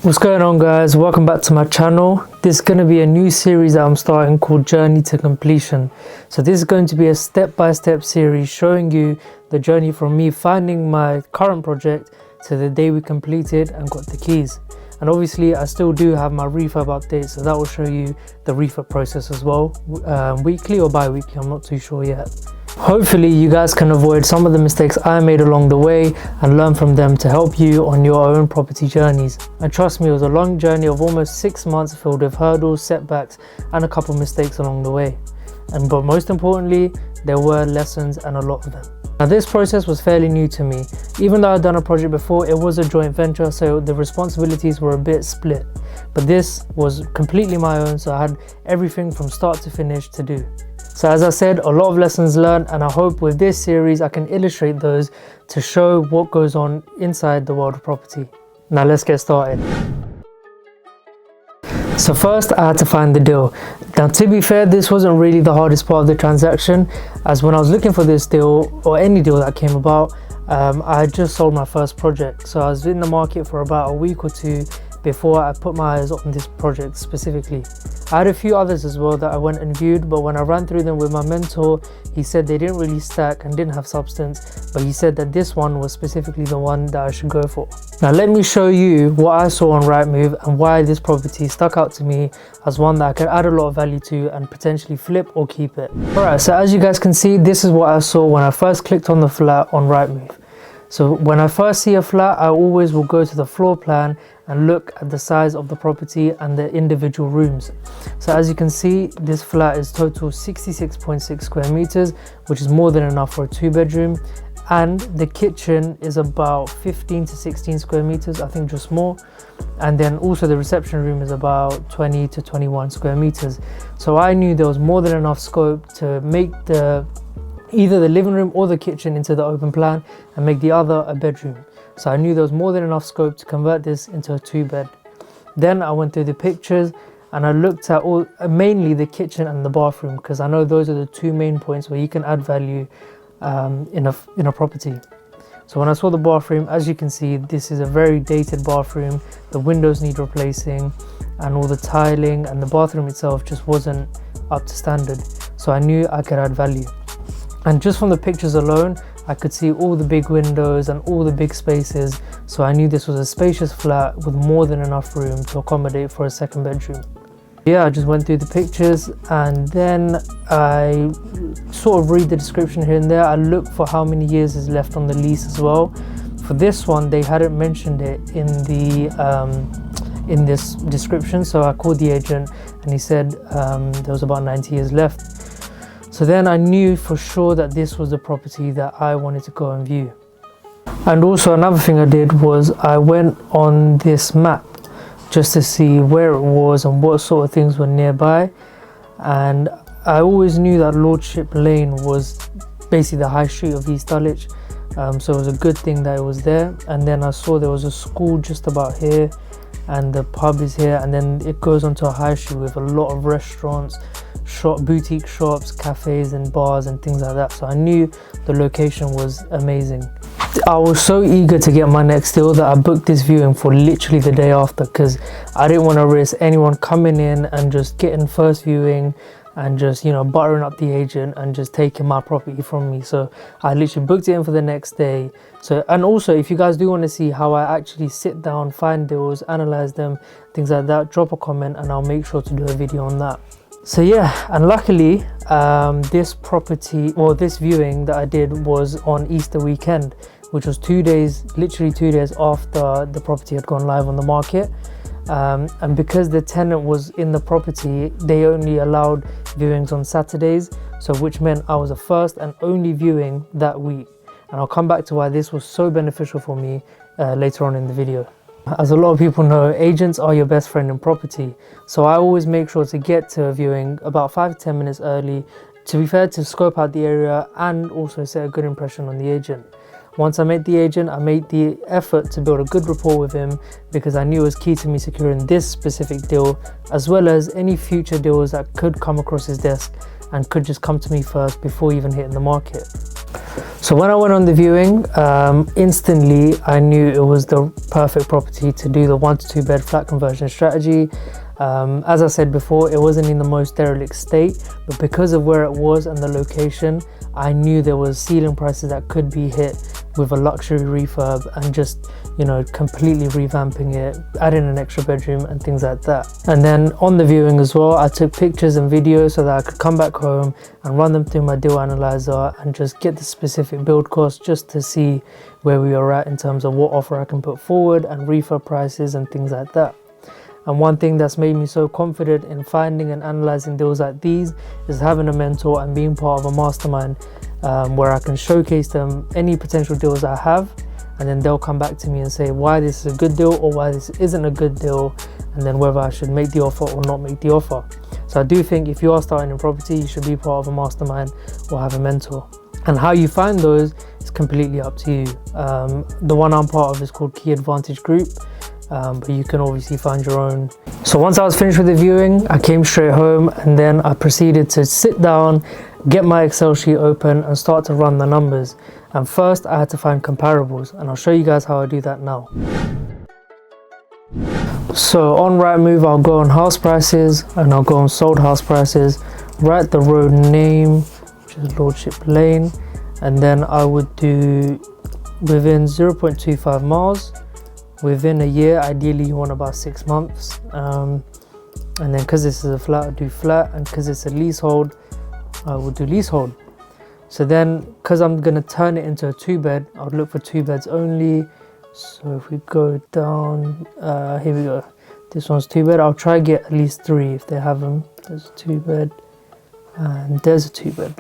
What's going on, guys? Welcome back to my channel. This is going to be a new series that I'm starting called Journey to Completion. So this is going to be a step-by-step series showing you the journey from me finding my current project to the day we completed and got the keys. And obviously I still do have my refurb updates, so that will show you the refurb process as well, weekly or bi-weekly, I'm not too sure yet. Hopefully you guys can avoid some of the mistakes I made along the way and learn from them to help you on your own property journeys. And trust me, it was a long journey of almost 6 months filled with hurdles, setbacks and a couple mistakes along the way. But most importantly, there were lessons and a lot of them. Now this process was fairly new to me. Even though I'd done a project before, it was a joint venture, so the responsibilities were a bit split. But this was completely my own, so I had everything from start to finish to do. So as I said, a lot of lessons learned, and I hope with this series I can illustrate those to show what goes on inside the world of property. Now let's get started. So first I had to find the deal. Now to be fair, this wasn't really the hardest part of the transaction, as when I was looking for this deal or any deal that came about, I had just sold my first project. So I was in the market for about a week or two before I put my eyes on this project specifically. I had a few others as well that I went and viewed, but when I ran through them with my mentor, he said they didn't really stack and didn't have substance, but he said that this one was specifically the one that I should go for. Now let me show you what I saw on Rightmove and why this property stuck out to me as one that I could add a lot of value to and potentially flip or keep it. Alright, so as you guys can see, this is what I saw when I first clicked on the flat on Rightmove. So when I first see a flat, I always will go to the floor plan and look at the size of the property and the individual rooms. So as you can see, this flat is total 66.6 square meters, which is more than enough for a 2-bedroom. And the kitchen is about 15 to 16 square meters, I think just more. And then also the reception room is about 20 to 21 square meters. So I knew there was more than enough scope to make either the living room or the kitchen into the open plan and make the other a bedroom. So I knew there was more than enough scope to convert this into a 2-bed. Then I went through the pictures and I looked at mainly the kitchen and the bathroom, because I know those are the two main points where you can add value in a property. So when I saw the bathroom, as you can see, this is a very dated bathroom. The windows need replacing and all the tiling, and the bathroom itself just wasn't up to standard. So I knew I could add value. And just from the pictures alone, I could see all the big windows and all the big spaces. So I knew this was a spacious flat with more than enough room to accommodate for a 2nd bedroom. Yeah, I just went through the pictures and then I sort of read the description here and there. I looked for how many years is left on the lease as well. For this one, they hadn't mentioned it in this description. So I called the agent and he said there was about 90 years left. So then I knew for sure that this was the property that I wanted to go and view. And also another thing I did was I went on this map just to see where it was and what sort of things were nearby. And I always knew that Lordship Lane was basically the high street of East Dulwich. So it was a good thing that it was there. And then I saw there was a school just about here and the pub is here. And then it goes onto a high street with a lot of restaurants, boutique shops, cafes and bars and things like that. So I knew the location was amazing. I was so eager to get my next deal that I booked this viewing for literally the day after, because I didn't want to risk anyone coming in and just getting first viewing and just, you know, buttering up the agent and just taking my property from me. So I literally booked it in for the next day. So, and also if you guys do want to see how I actually sit down, find deals, analyze them, things like that, drop a comment and I'll make sure to do a video on that. So yeah, and luckily this viewing that I did was on Easter weekend, which was 2 days, literally 2 days after the property had gone live on the market. And because the tenant was in the property, they only allowed viewings on Saturdays, so which meant I was the first and only viewing that week. And I'll come back to why this was so beneficial for me later on in the video. As a lot of people know, agents are your best friend in property. So I always make sure to get to a viewing about 5 to 10 minutes early, to be fair, to scope out the area and also set a good impression on the agent. Once I met the agent, I made the effort to build a good rapport with him, because I knew it was key to me securing this specific deal, as well as any future deals that could come across his desk and could just come to me first before even hitting the market. So when I went on the viewing, instantly I knew it was the perfect property to do the 1 to 2 bed flat conversion strategy. As I said before, it wasn't in the most derelict state, but because of where it was and the location, I knew there was ceiling prices that could be hit with a luxury refurb and just, you know, completely revamping it, adding an extra bedroom and things like that. And then on the viewing as well, I took pictures and videos so that I could come back home and run them through my deal analyzer and just get the specific build cost, just to see where we are at in terms of what offer I can put forward and refurb prices and things like that. And one thing that's made me so confident in finding and analyzing deals like these is having a mentor and being part of a mastermind, where I can showcase them any potential deals I have, and then they'll come back to me and say why this is a good deal or why this isn't a good deal, and then whether I should make the offer or not make the offer. So I do think if you are starting in property, you should be part of a mastermind or have a mentor. And how you find those is completely up to you. The one I'm part of is called Key Advantage Group. But you can obviously find your own. So once I was finished with the viewing, I came straight home, and then I proceeded to sit down, get my Excel sheet open and start to run the numbers. And first I had to find comparables, and I'll show you guys how I do that now. So on Rightmove, I'll go on house prices and I'll go on sold house prices, write the road name, which is Lordship Lane, and then I would do within 0.25 miles. Within a year, ideally you want about 6 months, and then because this is a flat, I do flat, and because it's a leasehold, I will do leasehold. So then, because I'm going to turn it into a 2-bed, I would look for 2 beds only. So if we go down, here we go, this one's 2-bed. I'll try to get at least 3 if they have them. There's a 2-bed and there's a 2-bed.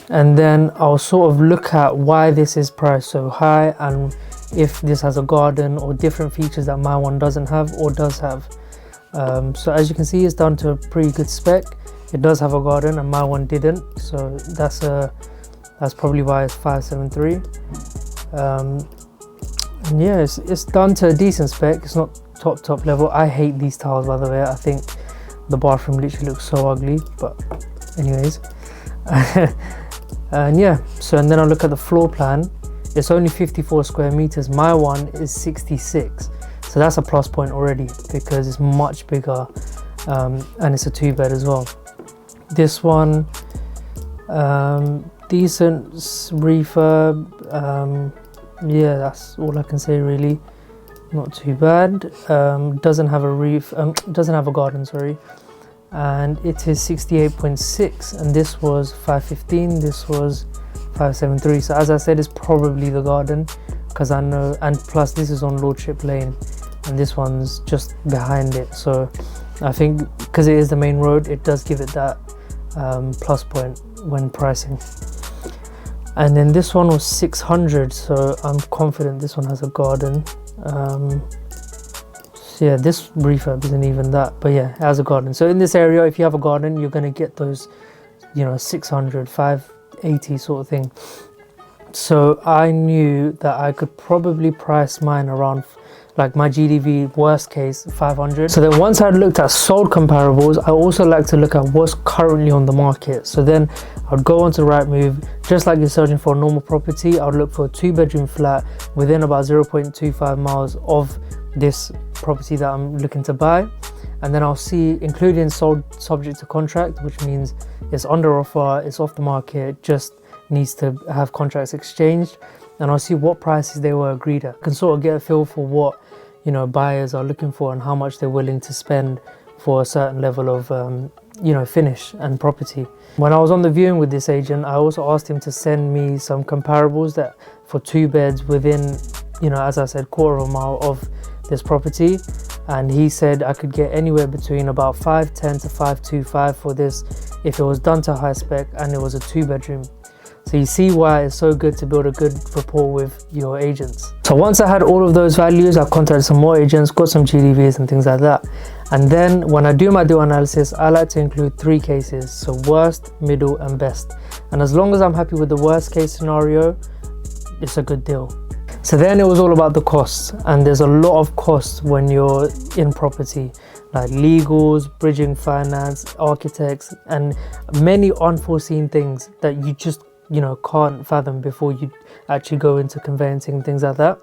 And then I'll sort of look at why this is priced so high, and if this has a garden or different features that my one doesn't have or does have. So as you can see, it's done to a pretty good spec. It does have a garden and my one didn't, so that's probably why it's 573. And yeah, it's done to a decent spec. It's not top level. I hate these tiles, by the way. I think the bathroom literally looks so ugly, but anyways. And yeah, and then I'll look at the floor plan. It's only 54 square meters. My one is 66, so that's a plus point already because it's much bigger, and it's a 2-bed as well. This one, decent refurb. Yeah, that's all I can say really. Not too bad. Doesn't have a garden, sorry. And it is 68.6, and this was 515. This was 573. So as I said, it's probably the garden, because I know, and plus this is on Lordship Lane and this one's just behind it, so I think because it is the main road, it does give it that plus point when pricing. And then this one was 600, so I'm confident this one has a garden. So yeah, this refurb isn't even that, but yeah, it has a garden. So in this area, if you have a garden, you're going to get those, you know, 600, 580 sort of thing. So I knew that I could probably price mine around, like my GDV worst case, 500. So then once I'd looked at sold comparables, I also like to look at what's currently on the market. So then I'd go onto Rightmove, just like you're searching for a normal property. I'd look for a 2-bedroom flat within about 0.25 miles of this property that I'm looking to buy, and then I'll see including sold subject to contract, which means it's under offer, it's off the market, just needs to have contracts exchanged, and I'll see what prices they were agreed at. I can sort of get a feel for what, you know, buyers are looking for and how much they're willing to spend for a certain level of you know, finish and property. When I was on the viewing with this agent, I also asked him to send me some comparables that for 2 beds within, you know, as I said, quarter of a mile of this property, and he said I could get anywhere between about 510 to 525 for this if it was done to high spec and it was a 2-bedroom. So you see why it's so good to build a good rapport with your agents. So once I had all of those values, I contacted some more agents, got some GDVs and things like that. And then when I do my deal analysis, I like to include 3 cases, so worst, middle and best. And as long as I'm happy with the worst case scenario, it's a good deal. So then it was all about the costs, and there's a lot of costs when you're in property, like legals, bridging finance, architects, and many unforeseen things that you just can't fathom before you actually go into conveyancing, things like that.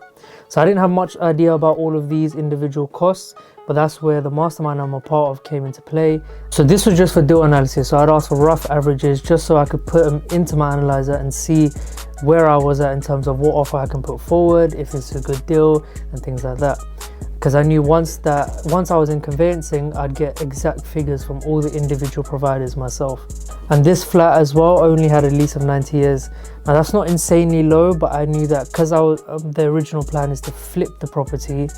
So I didn't have much idea about all of these individual costs, but that's where the mastermind I'm a part of came into play. So this was just for deal analysis. So I'd ask for rough averages just so I could put them into my analyzer and see where I was at in terms of what offer I can put forward, if it's a good deal and things like that. Because I knew once I was in conveyancing, I'd get exact figures from all the individual providers myself. And this flat as well only had a lease of 90 years. Now that's not insanely low, but I knew that because the original plan is to flip the property,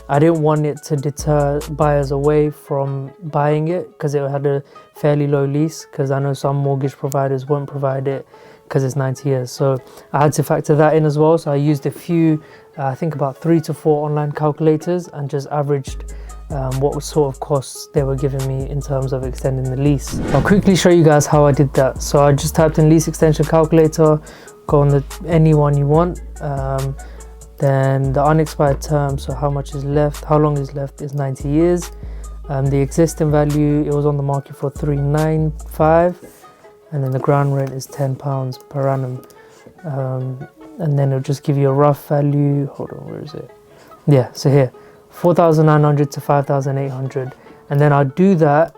I didn't want it to deter buyers away from buying it because it had a fairly low lease, because I know some mortgage providers won't provide it because it's 90 years. So I had to factor that in as well. So I used a few, I think about 3 to 4 online calculators, and just averaged what sort of costs they were giving me in terms of extending the lease. I'll quickly show you guys how I did that. So I just typed in lease extension calculator, go on any one you want, then the unexpired term, so how much is left, how long is left, is 90 years. The existing value, it was on the market for 395, and then the ground rent is £10 per annum. And then it'll just give you a rough value. Hold on, where is it? Yeah, so here, 4,900 to 5,800. And then I'll do that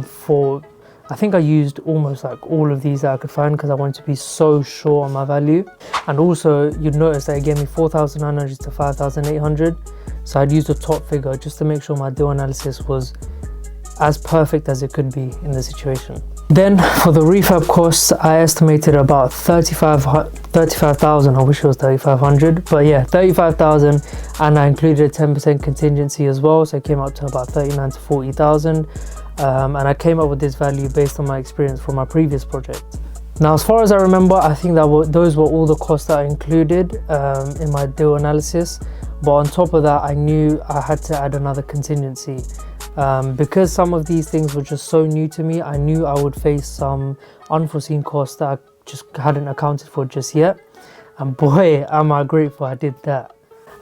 for, I think I used almost like all of these that I could find because I wanted to be so sure on my value. And also you'd notice that it gave me 4,900 to 5,800. So I'd use the top figure just to make sure my deal analysis was as perfect as it could be in the situation. Then for the refurb costs, I estimated about 35,000. I wish it was 3,500, but yeah, 35,000, and I included a 10% contingency as well, so it came out to about 39 to 40,000. And I came up with this value based on my experience from my previous project. Now, as far as I remember, I think that those were all the costs that I included in my deal analysis. But on top of that, I knew I had to add another contingency. Because some of these things were just so new to me, I knew I would face some unforeseen costs that I just hadn't accounted for just yet. And boy, am I grateful I did that.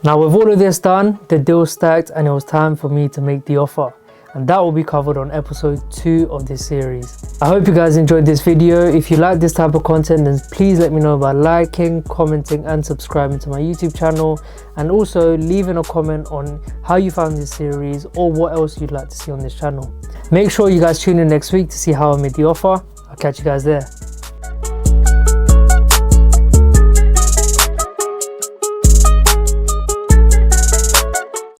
Now with all of this done, the deal stacked, and it was time for me to make the offer. And that will be covered on episode 2 of this series. I hope you guys enjoyed this video. If you like this type of content, then please let me know by liking, commenting and subscribing to my YouTube channel, and also leaving a comment on how you found this series or what else you'd like to see on this channel. Make sure you guys tune in next week to see how I made the offer. I'll catch you guys there.